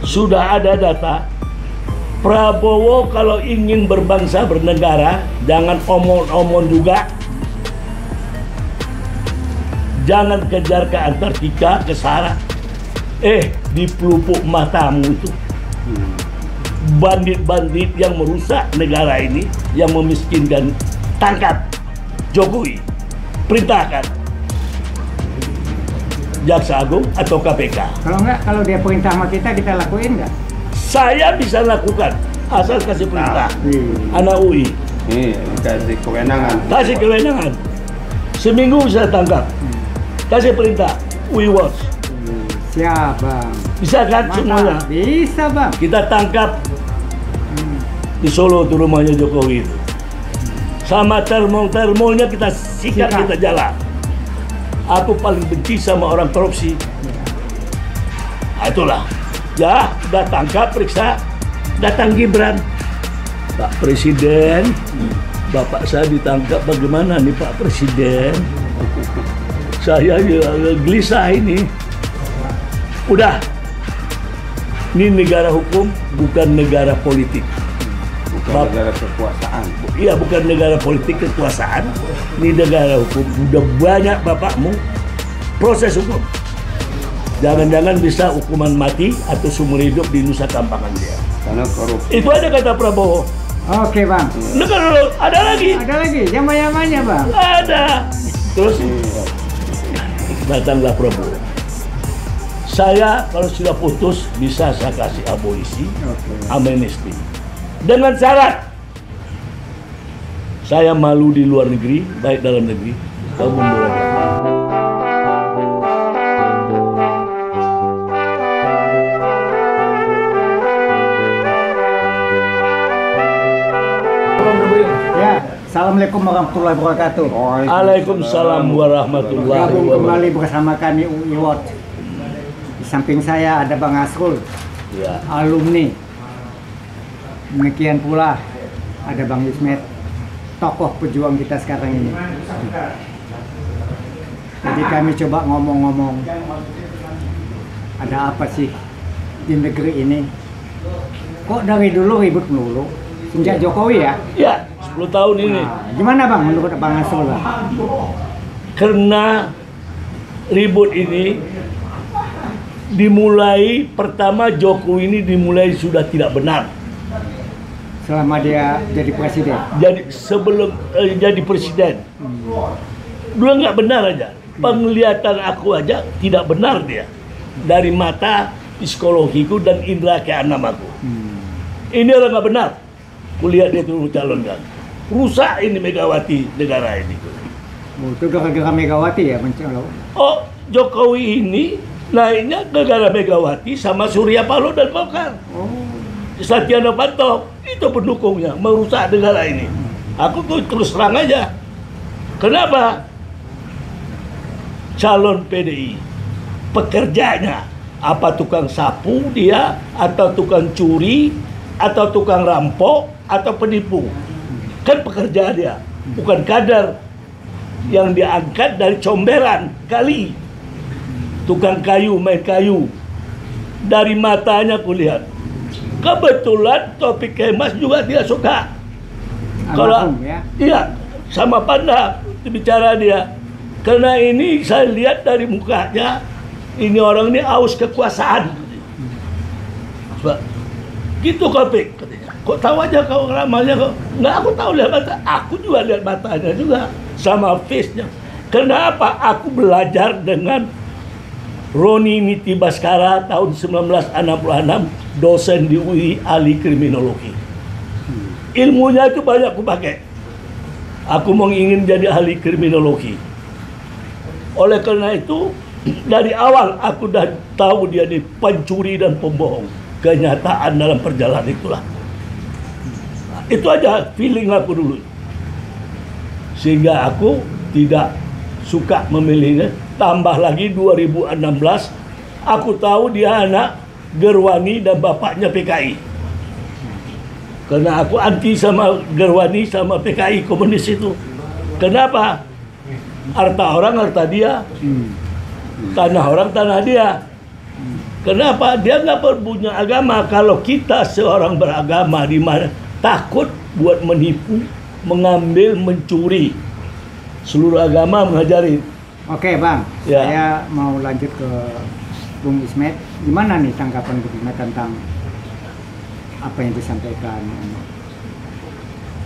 sudah ada data. Prabowo kalau ingin berbangsa bernegara, jangan omong-omong juga. Jangan kejar ke Antartika, ke Sahara. Di pelupuk matamu itu bandit-bandit yang merusak negara ini, yang memiskinkan, tangkap Jokowi, perintahkan Jaksa Agung atau KPK. Kalau enggak, kalau dia perintah sama kita lakuin nggak? Saya bisa lakukan, asal kasih perintah. Anak UI. Kasih kewenangan. Kasih kewenangan. Seminggu bisa tangkap. Kasih perintah, we watch. Siap, Bang. Bisa kan semuanya? Bisa, Bang. Kita tangkap di Solo tuh rumahnya Jokowi itu. Sama termol-termolnya kita sikat, kita jalan. Aku paling benci sama orang korupsi. Nah, itulah. Ya, udah tangkap, periksa. Datang Gibran. Pak Presiden, Bapak saya ditangkap, bagaimana nih Pak Presiden? Saya gelisah ini. Udah, ini negara hukum, bukan negara politik. Bukan negara kekuasaan. Iya, bukan negara politik kekuasaan. Ini negara hukum. Udah banyak bapakmu proses hukum. Jangan-jangan bisa hukuman mati atau seumur hidup di Nusa Kambangan dia. Karena korupsi. Itu ada kata Prabowo. Oke, Bang. Negara ada lagi. Ada lagi, yang Bang. Ada. Terus datanglah Prabowo. Saya kalau sudah putus bisa saya kasih abolisi, amnesti. Dengan syarat saya malu di luar negeri, baik dalam negeri, kau mundur aja. Ya, assalamualaikum warahmatullahi wabarakatuh. Waalaikumsalam warahmatullahi Gabung wabarakatuh. kembali bersama kami UI Watch. Di samping saya ada Bang Asrul, Ya. alumni. Demikian pula ada Bang Ismet, tokoh pejuang kita sekarang ini. Jadi kami coba ngomong-ngomong, ada apa sih di negeri ini? Kok dari dulu ribut melulu? Sejak Jokowi ya? Ya, 10 tahun ini. Nah, gimana Bang menurut Bang Asrul? Karena ribut ini dimulai, pertama Jokowi ini dimulai sudah tidak benar. Selama dia jadi presiden. Jadi sebelum jadi presiden, dulu nggak benar aja. Penglihatan aku aja tidak benar dia dari mata psikologiku dan indera keenam aku. Ini orang nggak benar. Kulihat dia tuh calonkan. Rusak ini Megawati negara ini. Itu gara-gara Megawati ya mencalon. Oh, Jokowi ini naiknya gara-gara Megawati sama Surya Paloh dan Golkar. Setia Novanto itu pendukungnya merusak negara ini. Aku tuh terus terang aja. Kenapa? Calon PDI pekerjanya apa, tukang sapu dia, atau tukang curi, atau tukang rampok, atau penipu? Kan pekerjaan dia, bukan kader yang diangkat dari comberan kali. Tukang kayu, main kayu. Dari matanya kulihat. Kebetulan Taufik Kemas juga dia suka. Kalau ya? Iya, sama pandang bicara dia. Karena ini saya lihat dari mukanya, ini orang ini haus kekuasaan. Gitu Taufik katanya. Kok tahu aja kau ramanya kok? Nggak, aku tahu lihat mata. Aku juga lihat matanya juga sama face-nya. Kenapa? Aku belajar dengan Roni Niti Baskara tahun 1966, dosen di UI, ahli kriminologi. Ilmunya itu banyak aku pakai. Aku mau ingin jadi ahli kriminologi. Oleh karena itu, dari awal aku udah tahu dia ini pencuri dan pembohong. Kenyataan dalam perjalanan itulah. Itu aja feeling aku dulu. Sehingga aku tidak suka memilihnya. Tambah lagi 2016, aku tahu dia anak Gerwani dan bapaknya PKI. Karena aku anti sama Gerwani sama PKI komunis itu. Kenapa? Harta orang harta dia, tanah orang tanah dia. Kenapa? Dia nggak punya agama. Kalau kita seorang beragama di mana takut buat menipu, mengambil, mencuri. Seluruh agama mengajari. Oke Bang, Ya. saya mau lanjut ke Bung Ismet. Gimana nih tanggapan Bung Ismet tentang apa yang disampaikan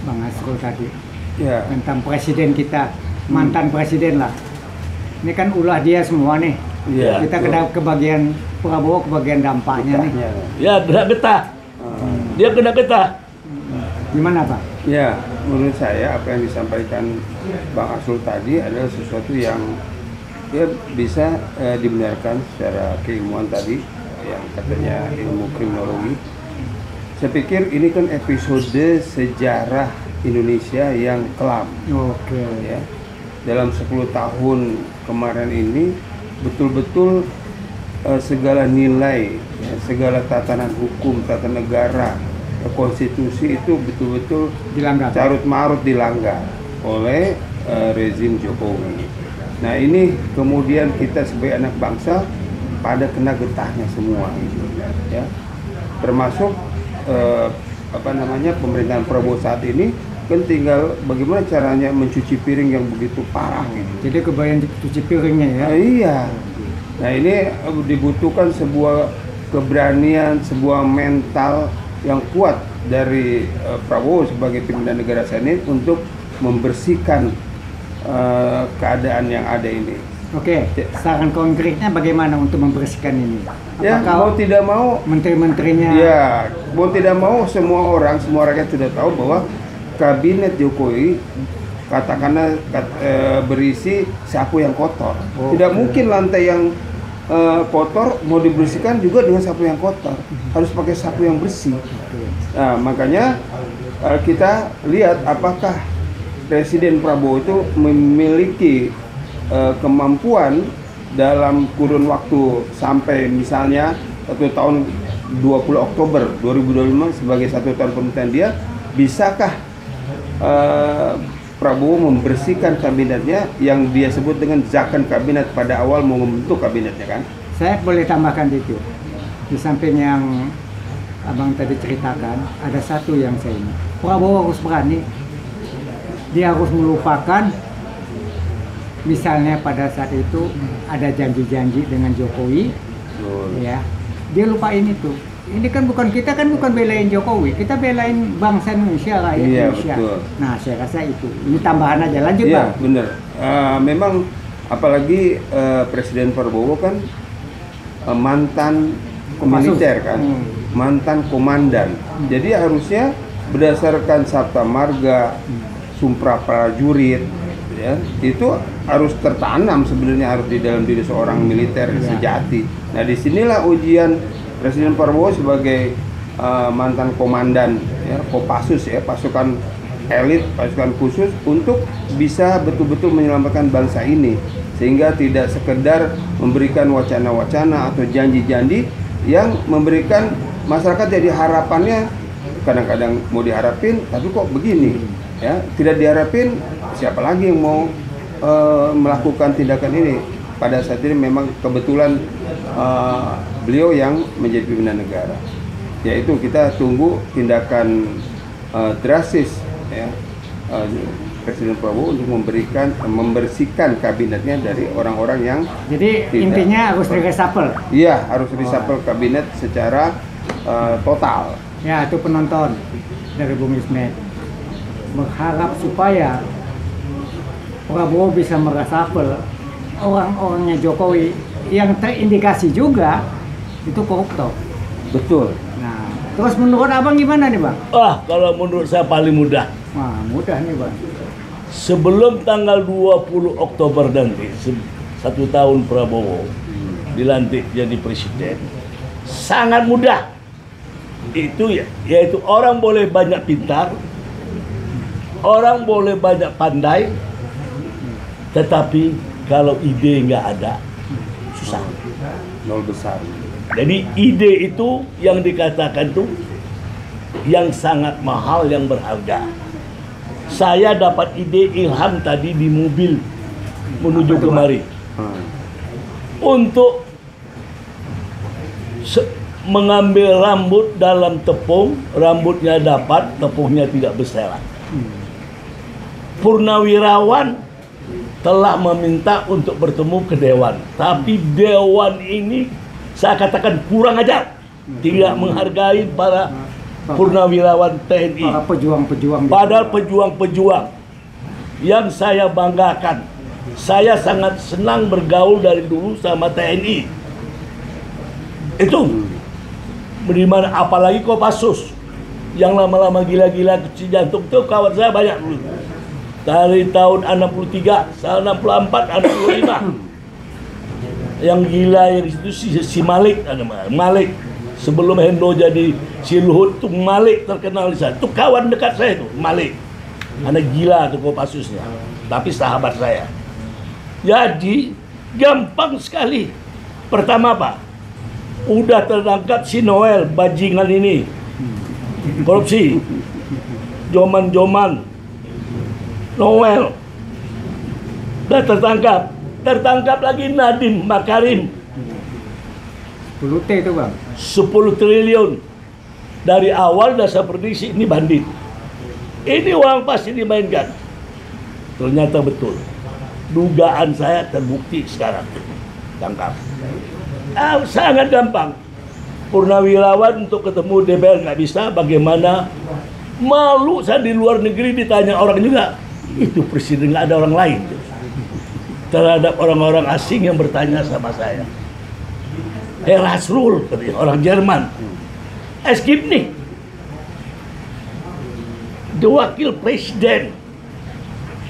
Bang Asrul tadi Ya, tentang presiden kita, mantan presiden lah. Ini kan ulah dia semua nih. iya. Kita kena kebagian Prabowo, kebagian dampaknya nih. Ya. Ya, kena getah. Dia kena getah. Gimana Bang? Ya, menurut saya apa yang disampaikan Bang Asrul tadi adalah sesuatu yang ya bisa dibenarkan secara keilmuan tadi yang katanya ilmu kriminologi. Saya pikir ini kan episode sejarah Indonesia yang kelam. Oke. Ya, dalam 10 tahun kemarin ini betul-betul segala nilai, ya, segala tatanan hukum, tata negara, konstitusi itu betul-betul Dilanggar. carut marut dilanggar oleh rezim Jokowi. Nah ini kemudian kita sebagai anak bangsa pada kena getahnya semua, gitu, ya. Termasuk pemerintahan Prabowo saat ini kan tinggal bagaimana caranya mencuci piring yang begitu parah gitu. Jadi kebayang cuci piringnya ya. Iya. Nah ini dibutuhkan sebuah keberanian, sebuah mental yang kuat dari Prabowo sebagai pimpinan negara saat ini untuk membersihkan keadaan yang ada ini. Oke, saran konkretnya bagaimana untuk membersihkan ini? Ya, Apakah mau tidak mau, menteri-menterinya ya, mau tidak mau semua rakyat sudah tahu bahwa kabinet Jokowi katakanlah berisi sapu yang kotor. Oke. Tidak mungkin lantai yang kotor mau dibersihkan juga dengan sapu yang kotor. Harus pakai sapu yang bersih. Nah, makanya kita lihat apakah Presiden Prabowo itu memiliki kemampuan dalam kurun waktu sampai misalnya 1 tahun 20 Oktober 2025 sebagai 1 tahun pemerintahan dia, bisakah Prabowo membersihkan kabinetnya yang dia sebut dengan zakon kabinet pada awal mau membentuk kabinetnya kan? Saya boleh tambahkan itu. Di samping yang Abang tadi ceritakan, ada satu yang saya ingin. Prabowo harus berani. Dia harus melupakan misalnya pada saat itu ada janji-janji dengan Jokowi, ya. Dia lupain itu. Ini kan bukan kita kan bukan belain Jokowi, kita belain bangsa Indonesia, rakyat Iya, Indonesia. betul. Nah, saya rasa itu. Ini tambahan aja. Lanjut Iya, Bang. benar. Memang apalagi Presiden Prabowo kan mantan Kopassus. militer kan, mantan komandan. Jadi harusnya berdasarkan Sabta Marga, Sumpah Prajurit, ya, itu harus tertanam sebenarnya harus di dalam diri seorang militer sejati. Nah, disinilah ujian Presiden Prabowo sebagai mantan komandan, ya, Kopassus, ya, pasukan elit, pasukan khusus untuk bisa betul-betul menyelamatkan bangsa ini, sehingga tidak sekedar memberikan wacana-wacana atau janji-janji yang memberikan masyarakat jadi harapannya kadang-kadang mau diharapin tapi kok begini, ya, tidak diharapin, siapa lagi yang mau melakukan tindakan ini. Pada saat ini memang kebetulan beliau yang menjadi pimpinan negara, yaitu kita tunggu tindakan drastis, ya, Presiden Prabowo untuk membersihkan kabinetnya dari orang-orang yang Jadi tidak intinya harus reshuffle. Iya, harus reshuffle kabinet secara total. Ya, itu penonton dari Bung Ismet berharap supaya Prabowo bisa mereshuffle orang-orangnya Jokowi yang terindikasi juga itu koruptor. Betul. Nah, terus menurut Abang gimana nih Bang? Kalau menurut saya paling mudah. Wah, mudah nih Bang. Sebelum tanggal 20 Oktober nanti, 1 tahun Prabowo dilantik jadi presiden, sangat mudah. Itu ya, yaitu orang boleh banyak pintar, orang boleh banyak pandai, tetapi kalau ide nggak ada, susah. Nol besar. Jadi ide itu yang dikatakan tuh yang sangat mahal, yang berharga. Saya dapat ide ilham tadi di mobil menuju kemari untuk mengambil rambut dalam tepung, rambutnya dapat, tepungnya tidak berserakan. Purnawirawan telah meminta untuk bertemu ke Dewan, tapi Dewan ini saya katakan kurang ajar, tidak menghargai para purnawirawan TNI, para pejuang-pejuang. padahal pejuang-pejuang yang saya banggakan. Saya sangat senang bergaul dari dulu sama TNI. Itu dimana, apalagi Kopassus yang lama-lama gila-gila kecil jantung itu kawan saya banyak dulu. Dari tahun 63, 64, 65. Yang gila yang itu si Malik, Malik. Sebelum Hendo jadi si Luhut tuh Malik terkenal di sana. Itu kawan dekat saya tuh, Malik. Anak gila tuh Kopassusnya. Tapi sahabat saya. Jadi gampang sekali. Pertama apa? Udah tertangkap si Noel, bajingan ini. Korupsi. Joman-joman. Noel. Udah tertangkap. Tertangkap lagi Nadiem Makarim. 10 T itu bang. 10 triliun. Dari awal udah saya prediksi ini bandit. Ini uang pasti dimainkan. Ternyata betul. Dugaan saya terbukti sekarang. Tangkap. Sangat gampang. Purnawirawan untuk ketemu DPR nggak bisa. Bagaimana? Malu saya di luar negeri ditanya orang juga. Itu presiden, nggak ada orang lain. Terhadap orang-orang asing yang bertanya sama saya. Herr Hasrul, orang Jerman. Es gibt nicht. The wakil presiden,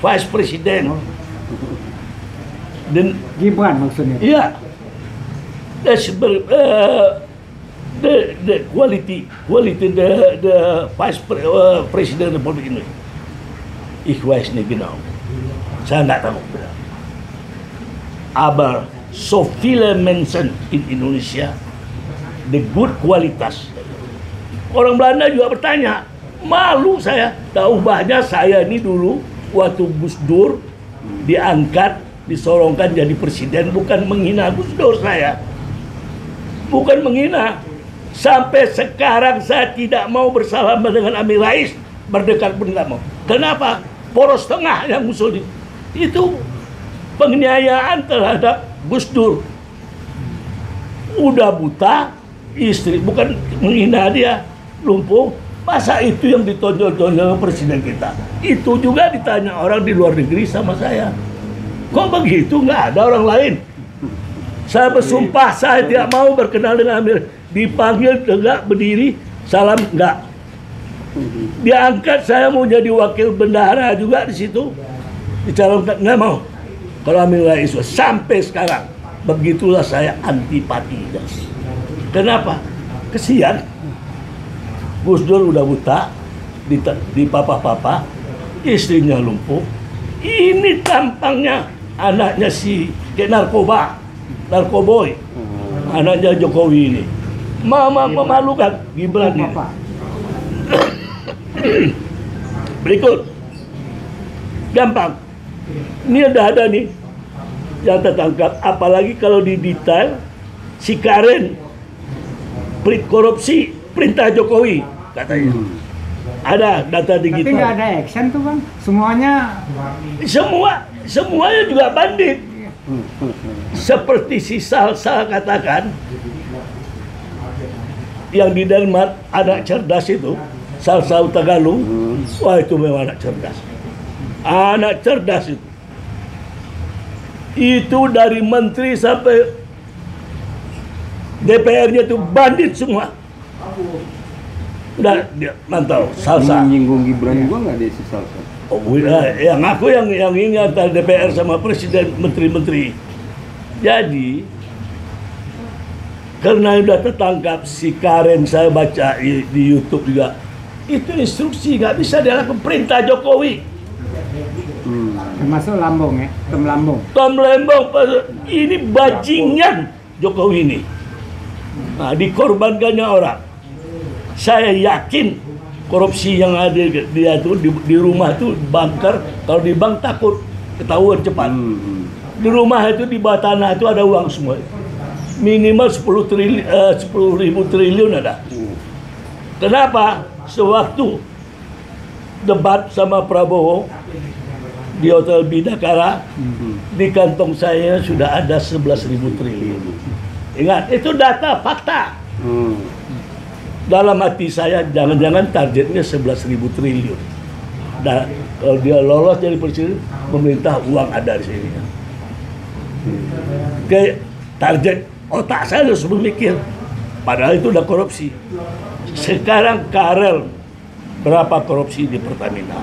vice presiden. Dan Gibran maksudnya. iya, the quality the vice president Republik Indonesia. Ich weiß nicht genau. Saya nggak tahu. Aber so viele Menschen in Indonesia, the good kualitas. Orang Belanda juga bertanya, malu saya. Tahu banyak saya ini dulu waktu Gus Dur diangkat, disorongkan jadi presiden, bukan menghina Gus Dur saya. Bukan menghina. Sampai sekarang saya tidak mau bersalaman dengan Amin Rais, berdekat pun nggak mau. Kenapa? Poros tengah yang musuh itu penganiayaan terhadap Gus Dur. Udah buta, istri, bukan menghina dia, lumpuh. Masa itu yang ditonjol-tonjol presiden kita? Itu juga ditanya orang di luar negeri sama saya. Kok begitu? Nggak ada orang lain. Saya bersumpah saya tidak mau berkenal dengan Amir. Dipanggil tegak berdiri, salam enggak. Diangkat saya mau jadi wakil bendahara juga di situ. Dicalonkan nggak mau. Kalau Amin Rais sampai sekarang, begitulah saya antipati. Kenapa? Kesian. Gus Dur udah buta, di papa-papa, istrinya lumpuh. Ini tampangnya anaknya si narkoboy, anaknya Jokowi ini. Mama memalukan Gibran ini. Berikut, gampang. Ini ada nih yang tertangkap. Apalagi kalau di detail, si Karen korupsi perintah Jokowi katanya. Ada data digital. Tapi nggak ada action tuh bang. Semuanya juga bandit. Seperti si Salsa katakan, yang di Denmark anak cerdas itu, Salsa Utagalung, wah itu memang anak cerdas. Anak cerdas itu. Itu dari menteri sampai DPR-nya itu bandit semua. Udah dia mantau Salsa. Menyinggung Gibran juga nggak dia si Salsa? Oh, yang aku yang ini antara DPR sama presiden, menteri-menteri. Jadi karena udah tertangkap si Karen, saya baca di YouTube juga, itu instruksi, nggak bisa dilakukan perintah Jokowi. Termasuk Lambung ya, Tom Lembong ini bajingan Jokowi ini. Nah, dikorbankannya orang. Saya yakin korupsi yang ada dia tuh di rumah tuh bunker, kalau di bank takut ketahuan cepat. Di rumah itu di bawah tanah itu ada uang semua. minimal 10.000 triliun ada. Kenapa? Sewaktu debat sama Prabowo di Hotel Bidakara, di kantong saya sudah ada 11.000 triliun. Ingat, itu data fakta. Dalam hati saya, jangan-jangan targetnya 11.000 triliun. Dan kalau dia lolos jadi presiden, pemerintah uang ada di sini. Kayak target otak saya harus berpikir, padahal itu udah korupsi. Sekarang Karel berapa korupsi di Pertamina?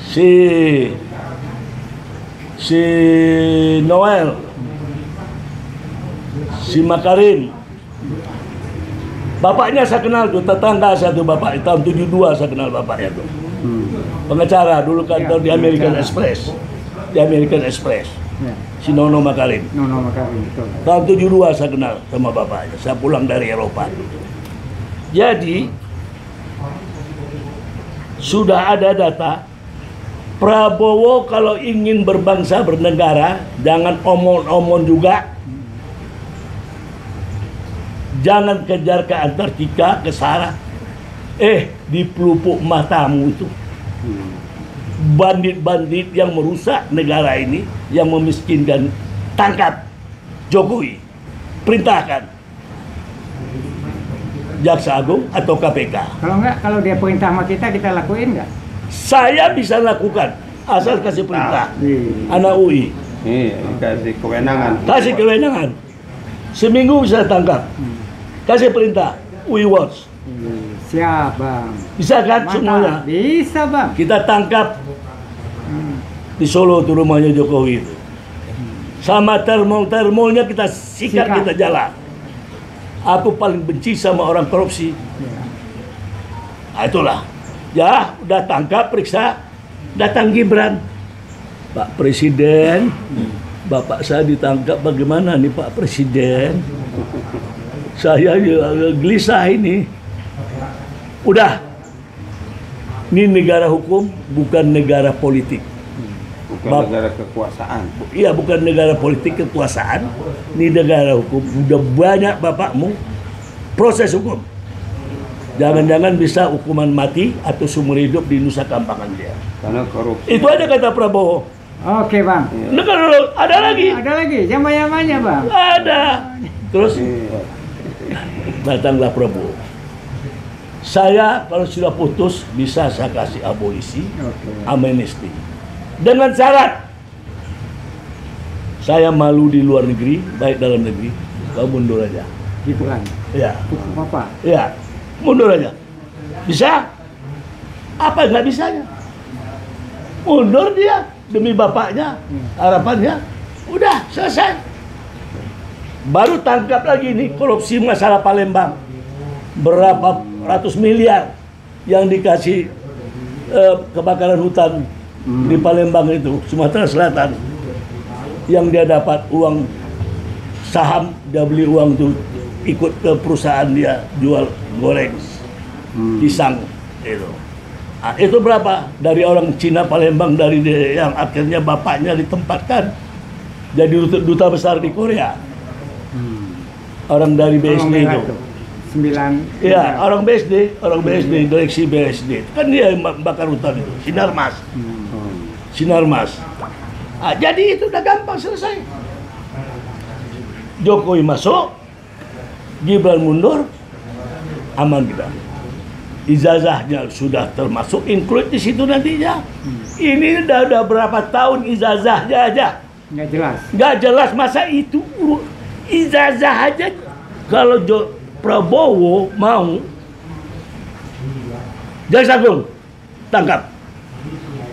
Si Noel, si Makarim, bapaknya saya kenal tuh, tetangga saya tuh, bapak tahun 72 saya kenal bapaknya tuh. Pengacara dulu kantor di American Express. Di American Express. Si Nono Makarim. Nono Makarim, betul. Tahun 72 saya kenal sama bapaknya. Saya pulang dari Eropa. Jadi sudah ada data Prabowo kalau ingin berbangsa bernegara, jangan omong-omong juga. Jangan kejar ke Antartika, ke Sahara. Di pelupuk matamu itu bandit-bandit yang merusak negara ini, yang memiskinkan, tangkap Jokowi, perintahkan Jaksa Agung atau KPK. Kalau enggak, kalau dia perintah sama kita lakuin enggak? Saya bisa lakukan asal kasih perintah. Anak UI. Kasih kewenangan. Kasih kewenangan. Seminggu bisa tangkap. Kasih perintah. UI Watch. Siap, Bang. Bisa kan? Mantap. Semuanya? Bisa, Bang. Kita tangkap di Solo tuh rumahnya Jokowi itu. Sama termol-termolnya kita sikat, kita jalan. Aku paling benci sama orang korupsi. Nah, itulah. Ya, udah tangkap, periksa. Datang Gibran. Pak Presiden, bapak saya ditangkap, bagaimana nih Pak Presiden? Saya gelisah ini. Udah, ini negara hukum, bukan negara politik. Bukan negara kekuasaan. Iya, bukan negara politik kekuasaan. Ini negara hukum. Udah banyak bapakmu proses hukum. Jangan-jangan bisa hukuman mati atau seumur hidup di Nusa Kambangan dia. Karena korupsi. Itu ada kata Prabowo. Oke, Bang. Ada lagi. Ada lagi. Jamanya, Bang. Ada. Terus datanglah Prabowo. Saya kalau sudah putus bisa saya kasih abolisi, amnesti. Dengan syarat saya malu di luar negeri, baik dalam negeri, kau mundur aja. Gitu kan? Ya. Apa? Ya, mundur aja. Bisa? Apa nggak bisanya? Mundur dia demi bapaknya, harapannya. Udah selesai. Baru tangkap lagi nih korupsi masalah Palembang. Berapa ratus miliar yang dikasih kebakaran hutan di Palembang itu, Sumatera Selatan, yang dia dapat uang saham, dia beli uang itu ikut ke perusahaan dia jual goreng pisang itu. Nah, itu berapa dari orang Cina Palembang, dari yang akhirnya bapaknya ditempatkan jadi duta besar di Korea. Orang dari BSD itu. 9. Iya, orang BSD, direksi BSD. Kan dia yang bakar hutan itu, Sinarmas. Sinarmas. Nah, jadi itu udah gampang selesai. Jokowi masuk, Gibran mundur, aman kita. Ijazahnya sudah termasuk include di situ nantinya. Ini udah berapa tahun ijazahnya aja. Nggak jelas. Nggak jelas, masa itu ijazah aja. Kalau Prabowo mau, Jaksa Agung tangkap.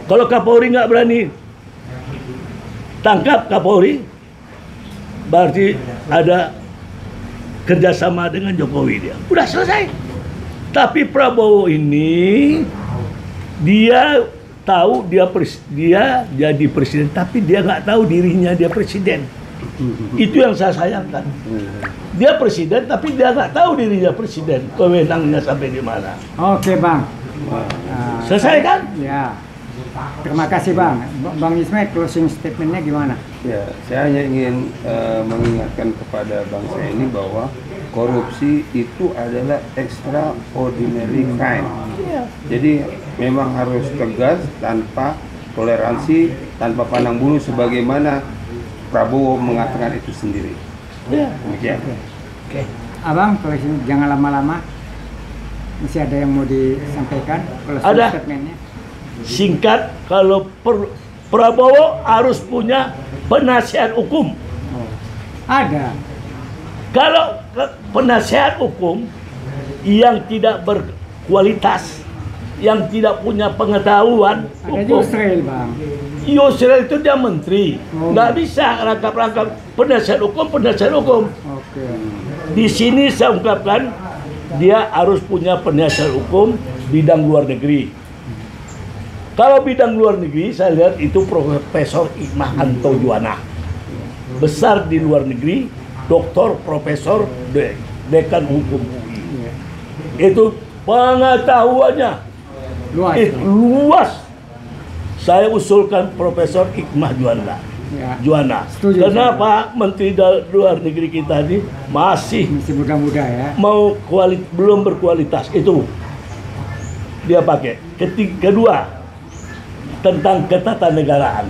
Kalau Kapolri nggak berani tangkap Kapolri, berarti ada kerjasama dengan Jokowi dia. Udah selesai. Tapi Prabowo ini dia tahu dia jadi presiden, tapi dia nggak tahu dirinya dia presiden. Itu yang saya sayangkan. Dia presiden, tapi dia nggak tahu dirinya presiden. Kewenangannya sampai di mana? Oke, Bang. Selesai kan? Ya. Terima kasih, Bang. Bang Ismail, closing statementnya gimana? Ya, saya hanya ingin mengingatkan kepada bangsa ini bahwa korupsi itu adalah extraordinary crime. Jadi memang harus tegas, tanpa toleransi, tanpa pandang bulu, sebagaimana Prabowo mengatakan itu sendiri. Demikian. Oke. Abang, kalau jangan lama-lama. Masih ada yang mau disampaikan? Kalau ada. Statementnya. Singkat, kalau Prabowo harus punya penasihat hukum. Oh. Ada. Kalau penasihat hukum yang tidak berkualitas, yang tidak punya pengetahuan Ada hukum. Yusril, Bang. Yusril itu dia menteri, Oh. nggak bisa rangkap-rangkap penasihat hukum. Oke. Di sini saya ungkapkan dia harus punya penasihat hukum bidang luar negeri. Kalau bidang luar negeri, saya lihat itu Profesor Hikmah Anto Juwana. Besar di luar negeri, doktor, profesor, dekan hukum UI. Itu pengetahuannya Luas. luas. Saya usulkan Profesor Hikmah Juwana. Setuju, Kenapa Menteri Luar Negeri kita ini masih muda-muda ya. belum berkualitas? Itu dia pakai. Kedua, tentang ketatanegaraan.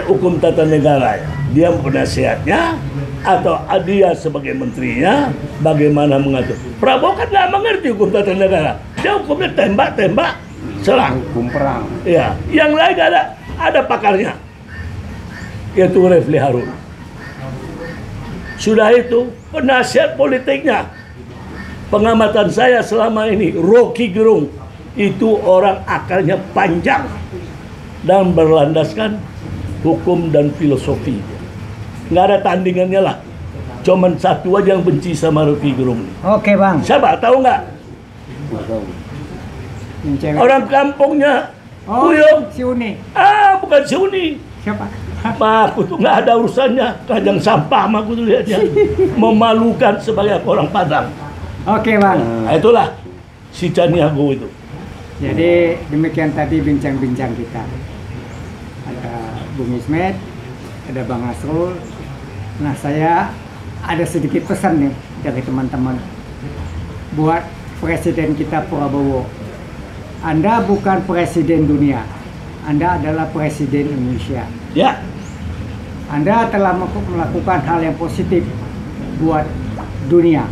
Hukum tata negara, dia penasihatnya atau dia sebagai menterinya bagaimana mengatur. Prabowo kan nggak mengerti hukum tata negara, dia hukumnya tembak serang, Hukum perang. ya. Yang lain ada pakarnya, yaitu Refli Harun. Sudah itu penasihat politiknya, pengamatan saya selama ini, Rocky Gerung, itu orang akalnya panjang dan berlandaskan hukum dan filosofi. Nggak ada tandingannya lah. Cuman satu aja yang benci sama Rocky Gerung. Oke, Bang. Siapa? Tahu nggak? Nggak tahu. Yang cewek. Orang kampungnya Oh, Puyung. si Uni. Bukan si Uni. Siapa? Aku tuh nggak ada urusannya. Kajang sampah sama aku tuh lihatnya. Memalukan sebagai orang Padang. Oke, Bang. Nah, itulah si Caniago itu. Jadi demikian tadi bincang-bincang kita. Ada Bung Ismet, ada Bang Asrul. Nah, saya ada sedikit pesan nih dari teman-teman buat Presiden kita Prabowo. Anda bukan presiden dunia, Anda adalah Presiden Indonesia. Ya, Anda telah melakukan hal yang positif buat dunia.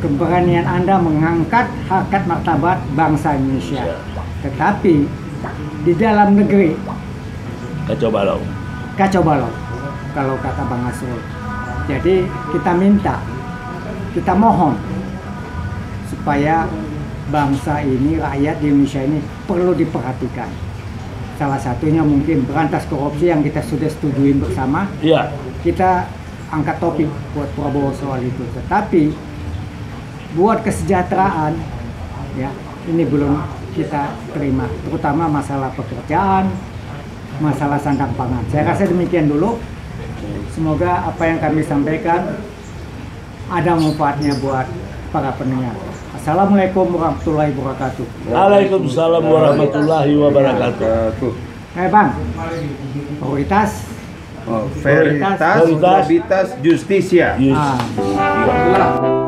Keberanian Anda mengangkat harkat martabat bangsa Indonesia. Tetapi di dalam negeri kacau balau. kacau balau, kalau kata Bang Asrul. Jadi kita minta, kita mohon supaya bangsa ini, rakyat di Indonesia ini perlu diperhatikan. Salah satunya mungkin berantas korupsi yang kita sudah setujuin bersama. Iya. Kita angkat topik buat Prabowo soal itu. Tetapi buat kesejahteraan, ya ini belum kita terima, terutama masalah pekerjaan, masalah sandang pangan. Saya rasa demikian dulu. Semoga apa yang kami sampaikan ada manfaatnya buat para pendengar. Assalamualaikum warahmatullahi wabarakatuh. Waalaikumsalam warahmatullahi wabarakatuh. Bang, prioritas. Veritas, Veritas. Probitas, Justitia. Yes. Ah.